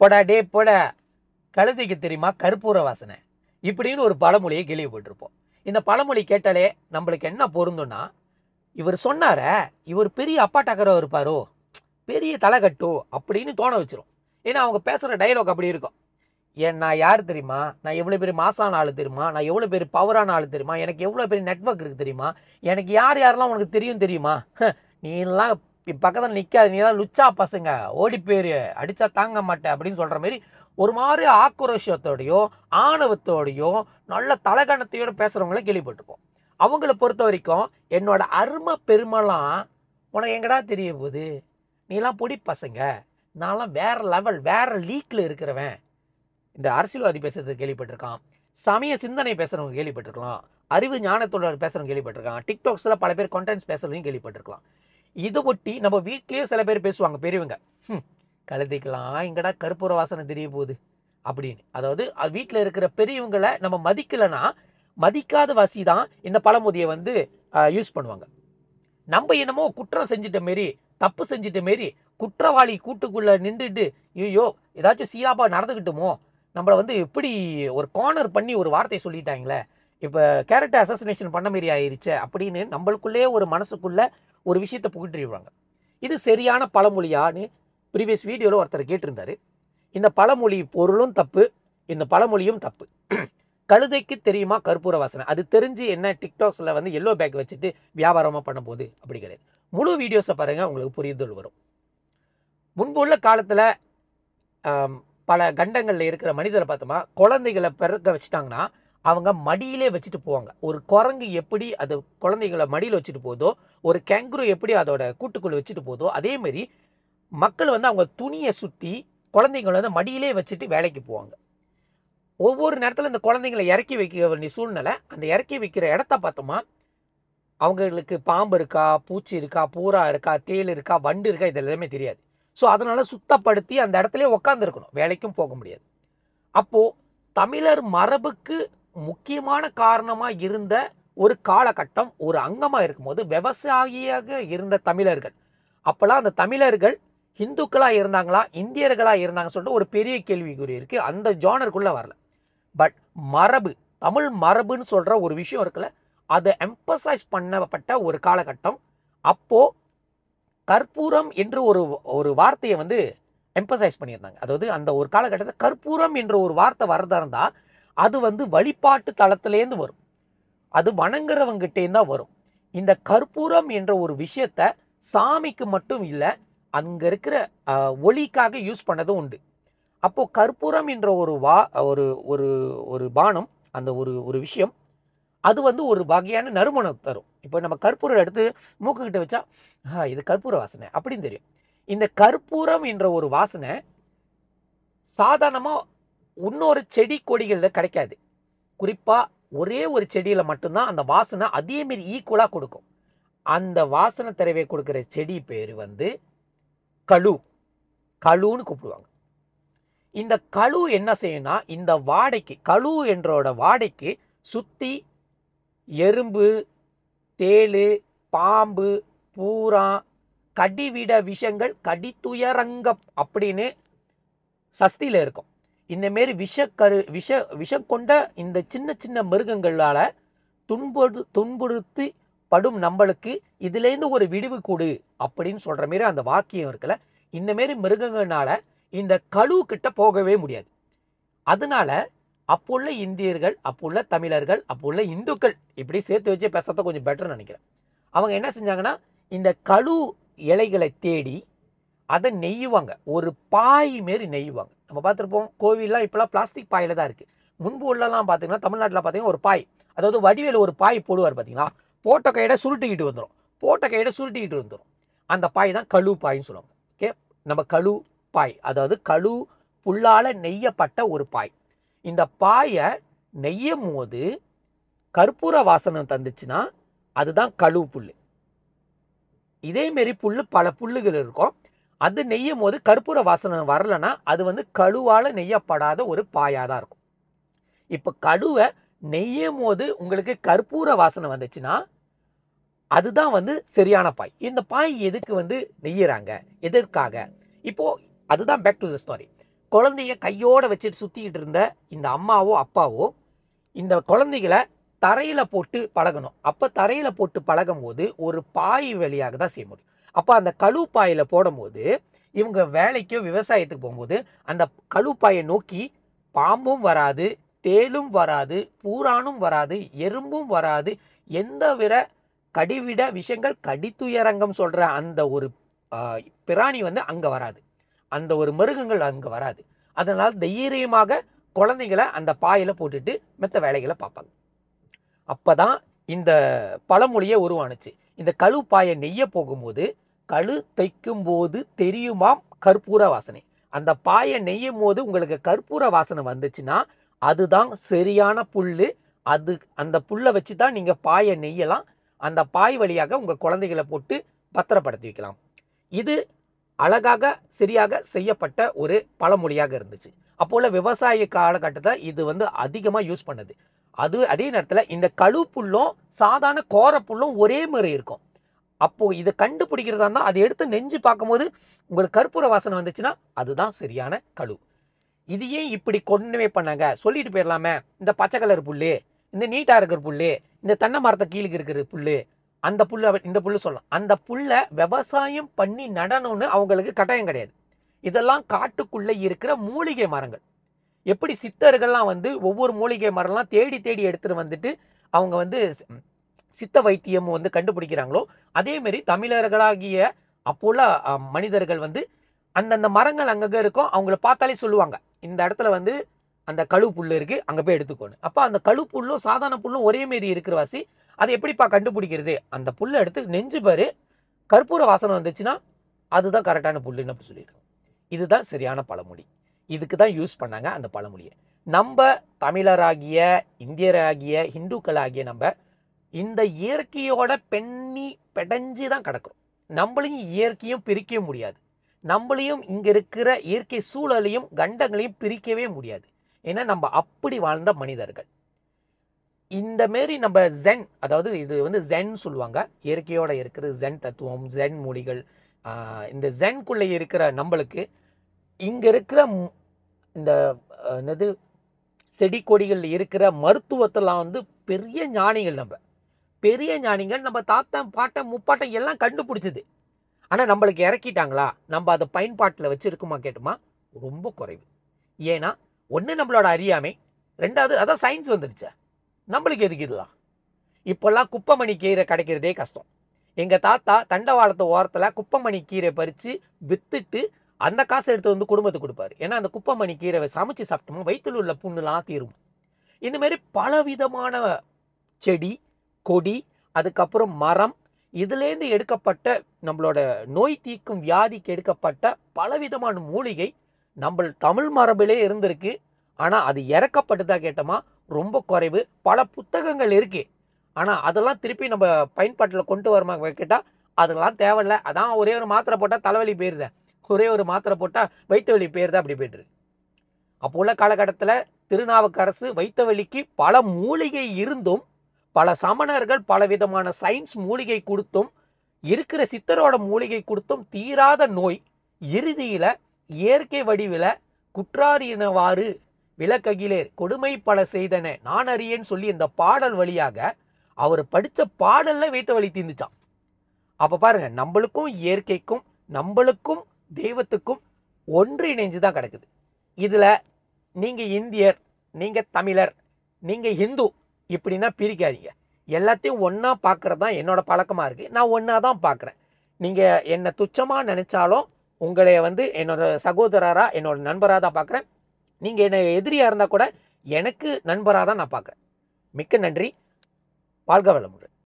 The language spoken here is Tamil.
போடா டே போட, கழுதைக்கு தெரியுமா கற்பூர வாசனை இப்படின்னு ஒரு பழமொழியை கேள்விப்பட்டிருப்போம். இந்த பழமொழி கேட்டாலே நம்மளுக்கு என்ன பொருந்தும்னா, இவர் சொன்னார இவர் பெரிய அப்பாட்டக்கரோ இருப்பாரோ, பெரிய தலைகட்டோ அப்படின்னு தோண வச்சிரும். ஏன்னா அவங்க பேசுகிற டைலாக் அப்படி இருக்கும். நான் யார் தெரியுமா, நான் எவ்வளோ பெரிய மாசான ஆள் தெரியுமா, நான் எவ்வளோ பெரிய பவரான ஆள் தெரியுமா, எனக்கு எவ்வளோ பெரிய நெட்வொர்க் இருக்குது தெரியுமா, எனக்கு யாரெல்லாம் உனக்கு தெரியும் தெரியுமா, நீலாம் பக்கத்தில் நிற்காது, நீலாம் லுச்சா பசங்க, ஓடி பேர் அடித்தா தாங்க மாட்டேன் அப்படின்னு சொல்கிற மாதிரி ஒரு மாதிரி ஆக்ரோஷத்தோடையோ ஆணவத்தோடையோ நல்ல தலகணத்தையோட பேசுகிறவங்கள கேள்விப்பட்டிருப்போம். அவங்கள பொறுத்த வரைக்கும் என்னோட அருமை பெருமைலாம் உனக்கு எங்கடா தெரிய போகுது, நீலாம் பொடி பசங்க, நான்லாம் வேற லெவல் வேற லீக்கில் இருக்கிறவன். இந்த அரசியல்வாதி பேசுறது கேள்விப்பட்டிருக்கான், சமய சிந்தனை பேசுகிறவங்க கேள்விப்பட்டிருக்கலாம், அறிவு ஞானத்தோட பேசுகிறவங்க கேள்விப்பட்டிருக்கான், டிக்டாக்ஸில் பல பேர் கண்டென்ட்ஸ் பேசுகிறதையும் கேள்விப்பட்டிருக்கலாம். இதை ஒட்டி நம்ம வீட்லேயே சில பேர் பேசுவாங்க பெரியவங்க, கழுதைக்கலாம் எங்கடா கற்பூர வாசனை தெரிய போகுது அப்படின்னு. அதாவது வீட்டில் இருக்கிற பெரியவங்களை நம்ம மதிக்கலைன்னா மதிக்காத வாசி தான் இந்த பழமொழியை வந்து யூஸ் பண்ணுவாங்க. நம்ம என்னமோ குற்றம் செஞ்சிட்ட மாரி, தப்பு செஞ்சிட்ட மாரி குற்றவாளி கூட்டுக்குள்ளே நின்றுட்டு ஐயோ ஏதாச்சும் சீராப்பா நடந்துக்கிட்டுமோ, நம்மளை வந்து எப்படி ஒரு கார்னர் பண்ணி ஒரு வார்த்தையை சொல்லிட்டாங்களே, இப்போ கேரக்டர் அசசினேஷன் பண்ண மாரி ஆயிடுச்சு அப்படின்னு நம்மளுக்குள்ளே ஒரு மனசுக்குள்ளே ஒரு விஷயத்தை புகிட்டிடுவாங்க. இது சரியான பழமொழியான்னு ப்ரீவியஸ் வீடியோவில் ஒருத்தர் கேட்டிருந்தாரு. இந்த பழமொழி பொருளும் தப்பு, இந்த பழமொழியும் தப்பு. கழுதைக்கு தெரியுமா கற்பூர வாசனை, அது தெரிஞ்சு என்ன டிக்டாக்ஸில் வந்து எல்லோ பேக் வச்சுட்டு வியாபாரமாக பண்ண போகுது அப்படி கிடையாது. முழு வீடியோஸை பாருங்கள், உங்களுக்கு புரிதல் வரும். முன்பு உள்ள காலத்தில் பல கண்டங்களில் இருக்கிற மனிதரை பார்த்தோமா, குழந்தைகளை பிறக்க வச்சுட்டாங்கன்னா அவங்க மடியிலே வச்சுட்டு போவாங்க. ஒரு குரங்கு எப்படி அது குழந்தைகளை மடியில் வச்சுட்டு போதோ, ஒரு கேங்குரு எப்படி அதோட கூட்டுக்குள்ளே வச்சுட்டு போதோ, அதே மாதிரி மக்கள் வந்து அவங்க துணியை சுற்றி குழந்தைங்களை வந்து மடியிலே வச்சுட்டு வேலைக்கு போவாங்க. ஒவ்வொரு நேரத்தில் இந்த குழந்தைங்களை இறக்கி வைக்க வேண்டிய சூழ்நிலை, அந்த இறக்கி வைக்கிற இடத்த பார்த்தோமா அவங்களுக்கு பாம்பு இருக்கா, பூச்சி இருக்கா, பூரா இருக்கா, தேள் இருக்கா, வண்டு இருக்கா, இது எல்லாமே தெரியாது. ஸோ அதனால் சுத்தப்படுத்தி அந்த இடத்துல உட்காந்துருக்கணும், வேலைக்கும் போக முடியாது. அப்போது தமிழர் மரபுக்கு முக்கியமான காரணமாக இருந்த ஒரு காலகட்டம், ஒரு அங்கமாக இருக்கும்போது விவசாயியாக இருந்த தமிழர்கள், அப்போல்லாம் அந்த தமிழர்கள் ஹிந்துக்களாக இருந்தாங்களா இந்தியர்களாக இருந்தாங்கன்னு சொல்லிட்டு ஒரு பெரிய கேள்விக்குறி இருக்குது. அந்த ஜானருக்குள்ளே வரல. பட் மரபு, தமிழ் மரபுன்னு சொல்கிற ஒரு விஷயம் இருக்குல்ல, அதை எம்பசைஸ் பண்ணப்பட்ட ஒரு காலகட்டம். அப்போது கற்பூரம் என்று ஒரு வார்த்தையை வந்து எம்பசைஸ் பண்ணியிருந்தாங்க. அதாவது அந்த ஒரு காலகட்டத்தில் கற்பூரம் என்ற ஒரு வார்த்தை வரதா இருந்தால் அது வந்து வழிபாட்டு தளத்துலேருந்து வரும், அது வணங்குறவங்கிட்டேருந்து தான் வரும். இந்த கற்பூரம் என்ற ஒரு விஷயத்த சாமிக்கு மட்டும் இல்லை, அங்கே இருக்கிற ஒளிக்காக யூஸ் பண்ணதும் உண்டு. அப்போது கற்பூரம் என்ற ஒரு பானம், அந்த ஒரு விஷயம், அது வந்து ஒரு வகையான நறுமணம் தரும். இப்போ நம்ம கற்பூரம் எடுத்து மூக்குக்கிட்ட வச்சா இது கற்பூர வாசனை அப்படின்னு தெரியும். இந்த கற்பூரம் என்ற ஒரு வாசனை சாதாரணமாக இன்னொரு செடி கொடிகளில் கிடைக்காது. குறிப்பாக ஒரே ஒரு செடியில் மட்டும்தான் அந்த வாசனை அதேமாரி ஈக்குவலாக கொடுக்கும். அந்த வாசனை தரவே கொடுக்குற செடி பேர் வந்து கழுன்னு கூப்பிடுவாங்க. இந்த கழு என்ன செய்யும்னா, இந்த வாடைக்கு, கழு என்றோட வாடைக்கு சுற்றி எறும்பு, தேள், பாம்பு, பூரா, கடிவிட விஷங்கள், கடித்துயரங்கம் அப்படின்னு சஸ்தியில் இருக்கும். இந்தமாரி விஷம் கொண்ட இந்த சின்ன சின்ன மிருகங்களால் துன்புறுத்தி படும் நம்மளுக்கு இதுலேருந்து ஒரு விடுவு கொடு அப்படின்னு சொல்கிற மாரி அந்த வாக்கியம் இருக்குல்ல, இந்தமாரி மிருகங்கள்னால இந்த கழு கிட்ட போகவே முடியாது. அதனால அப்போ உள்ள இந்தியர்கள், அப்போ உள்ள தமிழர்கள், அப்போ உள்ள இந்துக்கள், இப்படி சேர்த்து வச்சு பேசுறத கொஞ்சம் பெட்டர்னு நினைக்கிறேன். அவங்க என்ன செஞ்சாங்கன்னா, இந்த கழு இலைகளை தேடி அதை நெய்யுவாங்க, ஒரு பாய் மாரி நெய்யுவாங்க. நம்ம பார்த்துருப்போம், கோவில்லாம் இப்போலாம் பிளாஸ்டிக் பாயில் தான் இருக்குது. முன்பு உள்ளலாம் பார்த்தீங்கன்னா, தமிழ்நாட்டில் பார்த்தீங்கன்னா ஒரு பாய், அதாவது வடிவேல் ஒரு பாய் போடுவார் பார்த்தீங்களா, போட்ட கையிட சுருட்டிக்கிட்டு வந்துடும். அந்த பாய் தான் கழு பாயின்னு சொல்லுவாங்க. ஓகே, நம்ம கழு பாய், அதாவது கழு புல்லால் நெய்யப்பட்ட ஒரு பாய். இந்த பாயை நெய்யும் போது கற்பூர வாசனை தந்துச்சுன்னா அதுதான் கழு புல். இதேமாரி புல் பல புல்லுகள் இருக்கும், அது நெய்யும் போது கற்பூர வாசனை வரலன்னா அது வந்து கழுவால் நெய்யப்படாத ஒரு பாயாக தான் இருக்கும். இப்போ கழுவை நெய்யும் போது உங்களுக்கு கற்பூர வாசனை வந்துச்சுன்னா அதுதான் வந்து சரியான பாய். இந்த பாய் எதுக்கு வந்து நெய்யறாங்க, எதற்காக? இப்போ அதுதான் பேக் டு த ஸ்டோரி. குழந்தைய கையோட வச்சுட்டு சுத்திக்கிட்டு இருந்த இந்த அம்மாவோ அப்பாவோ இந்த குழந்தைகளை தரையில போட்டு பழகணும். அப்ப தரையில போட்டு பழகும் போது ஒரு பாய் வழியாக தான் செய்ய முடியும். அப்ப அந்த கழுப்பாயில போடும்போது இவங்க வேலைக்கோ விவசாயத்துக்கு போகும்போது அந்த கழுப்பாயை நோக்கி பாம்பும் வராது, தேலும் வராது, பூரானும் வராது, எறும்பும் வராது, எந்த வித கடிவிட விஷயங்கள் கடித்துயரங்கம் சொல்ற அந்த ஒரு பிராணி வந்து அங்க வராது, அந்த ஒரு மிருகங்கள் அங்க வராது. அதனால தைரியமாக குழந்தைகளை அந்த பாயில போட்டுட்டு மற்ற வேலைகளை பார்ப்பாங்க. அப்பதான் இந்த பழமொழியே உருவானுச்சு. இந்த கழுப்பாயை நெய்ய போகும்போது கழு தைக்கும் போது தெரியுமாம் கற்பூர வாசனை. அந்த பாயை நெய்யும் போது உங்களுக்கு கற்பூர வாசனை வந்துச்சுன்னா அதுதான் சரியான புல்லு. அந்த புல்லை வச்சு தான் நீங்க பாயை நெய்யலாம். அந்த பாய் வழியாக உங்க குழந்தைகளை போட்டு பத்திரப்படுத்தி வைக்கலாம். இது அழகாக சரியாக செய்யப்பட்ட ஒரு பழமொழியாக இருந்துச்சு. அப்போல விவசாய காலகட்டத்தில் இது வந்து அதிகமாக யூஸ் பண்ணது. அதே நேரத்தில் இந்த கழு புல்லும் சாதாரண கோர புல்லும் ஒரே மாதிரி இருக்கும். அப்போ இதை கண்டுபிடிக்கிறதா இருந்தால் அதை எடுத்து நெஞ்சு பார்க்கும்போது உங்களுக்கு கற்பூர வாசனை வந்துச்சுன்னா அதுதான் சரியான கழு. இது ஏன் இப்படி கொண்டுவே பண்ணாங்க சொல்லிட்டு போயிடலாமே. இந்த பச்சை கலர் புல்லு, இந்த நீட்டா இருக்கிற புல்லு, இந்த தென்னை மரத்தை கீழே இருக்கிற புல்லு, அந்த புல்லு இந்த புல்லு சொல்லலாம். அந்த புல்லை விவசாயம் பண்ணி நடணும்னு அவங்களுக்கு கட்டாயம் கிடையாது. இதெல்லாம் காட்டுக்குள்ளே இருக்கிற மூலிகை மரங்கள். எப்படி சித்தர்கள்லாம் வந்து ஒவ்வொரு மூலிகை மரம்லாம் தேடி தேடி எடுத்துட்டு வந்துட்டு அவங்க வந்து சித்த வைத்தியம் வந்து கண்டுபிடிக்கிறாங்களோ அதே மாதிரி தமிழர்களாகிய அப்போல மனிதர்கள் வந்து அந்தந்த மரங்கள் அங்கங்க இருக்கும். அவங்கள பார்த்தாலே சொல்லுவாங்க இந்த இடத்துல வந்து அந்த கழு புல்லு இருக்கு, அங்க போய் எடுத்துக்கோன்னு. அப்ப அந்த கழு புல்லும் சாதாரண புல்லும் ஒரே மாரி இருக்கிற வாசி அதை எப்படிப்பா கண்டுபிடிக்கிறது? அந்த புல்லை எடுத்து நெஞ்சு பாரு, கற்பூர வாசனை வந்துச்சுன்னா அதுதான் கரெக்டான புல்லுன்னு அப்படி சொல்லியிருக்காங்க. இதுதான் சரியான பழமொழி. இதுக்கு தான் யூஸ் பண்ணாங்க அந்த பழமொழியை. நம்ம தமிழராகிய இந்தியராகிய இந்துக்களாகிய நம்ம இந்த இயற்கையோட பெடைஞ்சு தான் கிடக்கிறோம். நம்மளையும் இயற்கையும் பிரிக்க முடியாது. நம்மளையும் இங்க இருக்கிற இயற்கை சூழலையும் கண்டங்களையும் பிரிக்கவே முடியாது. ஏன்னா நம்ம அப்படி வாழ்ந்த மனிதர்கள். இந்த மாரி நம்ம ஜென், அதாவது இது வந்து ஜென் சொல்லுவாங்க, இயற்கையோட இருக்கிற ஜென் தத்துவம், ஜென் மொழிகள். இந்த ஜென்குள்ளே இருக்கிற நம்மளுக்கு இங்க இருக்கிற இந்த என்னது செடி கொடிகள் இருக்கிற மருத்துவத்தெல்லாம் வந்து பெரிய ஞானிகள். பெரிய ஞானிகள் நம்ம தாத்தன் பாட்டன் முப்பாட்டன் எல்லாம் கண்டுபிடிச்சது. ஆனால் நம்மளுக்கு இறக்கிட்டாங்களா? நம்ம அதை பயன்பாட்டில் வச்சுருக்குமா கேட்டுமா? ரொம்ப குறைவு. ஏன்னா ஒன்று நம்மளோட அறியாமை, ரெண்டாவது அதான் சயின்ஸ் வந்துடுச்சு. நம்மளுக்கு எதுக்கு இதெல்லாம்? இப்போல்லாம் குப்பைமணி கீரை கிடைக்கிறதே கஷ்டம். எங்கள் தாத்தா தண்டவாளத்து ஓரத்தில் குப்பைமணி கீரை பறித்து விற்றுட்டு அந்த காசை எடுத்து வந்து குடும்பத்துக்கு கொடுப்பாரு. ஏன்னா அந்த குப்பைமணி கீரை சமைச்சு சாப்பிட்டோமோ வயிற்றில் உள்ள புண்ணுலாம் தீரும். இந்தமாரி பலவிதமான செடி கொடி, அதுக்கப்புறம் மரம், இதுலேருந்து எடுக்கப்பட்ட நம்மளோட நோய் தீர்க்கும் வியாதிக்கு எடுக்கப்பட்ட பலவிதமான மூலிகை நம்ம தமிழ் மரபிலே இருந்திருக்கு. ஆனால் அது இறக்கப்பட்டதா கேட்டோமா? ரொம்ப குறைவு. பல புத்தகங்கள் இருக்கு. ஆனால் அதெல்லாம் திருப்பி நம்ம பயன்பாட்டில் கொண்டு வரமா கேட்டால் அதெல்லாம் தேவையில்லை. அதான் ஒரே ஒரு மாத்திரை போட்டால் தலைவலி போயிருத, ஒரே ஒரு மாத்திரை போட்டால் வயிற்று வலி போயிருதா, அப்படி போய்ட்டுரு. அப்போ உள்ள காலகட்டத்தில் திருநாவுக்கரசு வயிற்று வலிக்கு பல மூலிகை இருந்தும், பல சமணர்கள் பல விதமான சயின்ஸ் மூலிகை கொடுத்தும், இருக்கிற சித்தரோட மூலிகை கொடுத்தும் தீராத நோய் இறுதியில இயற்கை வடிவில குற்றாரினவாறு விளக்ககிலேர் கொடுமை பல செய்தன நான் அறியேன்னு சொல்லி இந்த பாடல் வழியாக அவர் படித்த பாடல்ல வைத்த வழி தீர்ந்துச்சான். அப்ப பாருங்க, நம்மளுக்கும் இயற்கைக்கும் நம்மளுக்கும் தெய்வத்துக்கும் ஒன்றிணைஞ்சுதான் கிடக்குது. இதுல நீங்க இந்தியர், நீங்க தமிழர், நீங்க ஹிந்து இப்படின்னா பிரிக்காதீங்க. எல்லாத்தையும் ஒன்றா பார்க்குறது தான் என்னோட பழக்கமாக இருக்குது. நான் ஒன்றா தான் பார்க்குறேன். நீங்கள் என்னை துச்சமாக நினச்சாலும் உங்களை வந்து என்னோட சகோதரராக என்னோட நண்பராக தான் பார்க்குறேன். நீங்கள் என்னை எதிரியாக இருந்தால் கூட எனக்கு நண்பராக தான் நான் பார்க்குறேன். மிக்க நன்றி. வாழ்க வளமுடன்.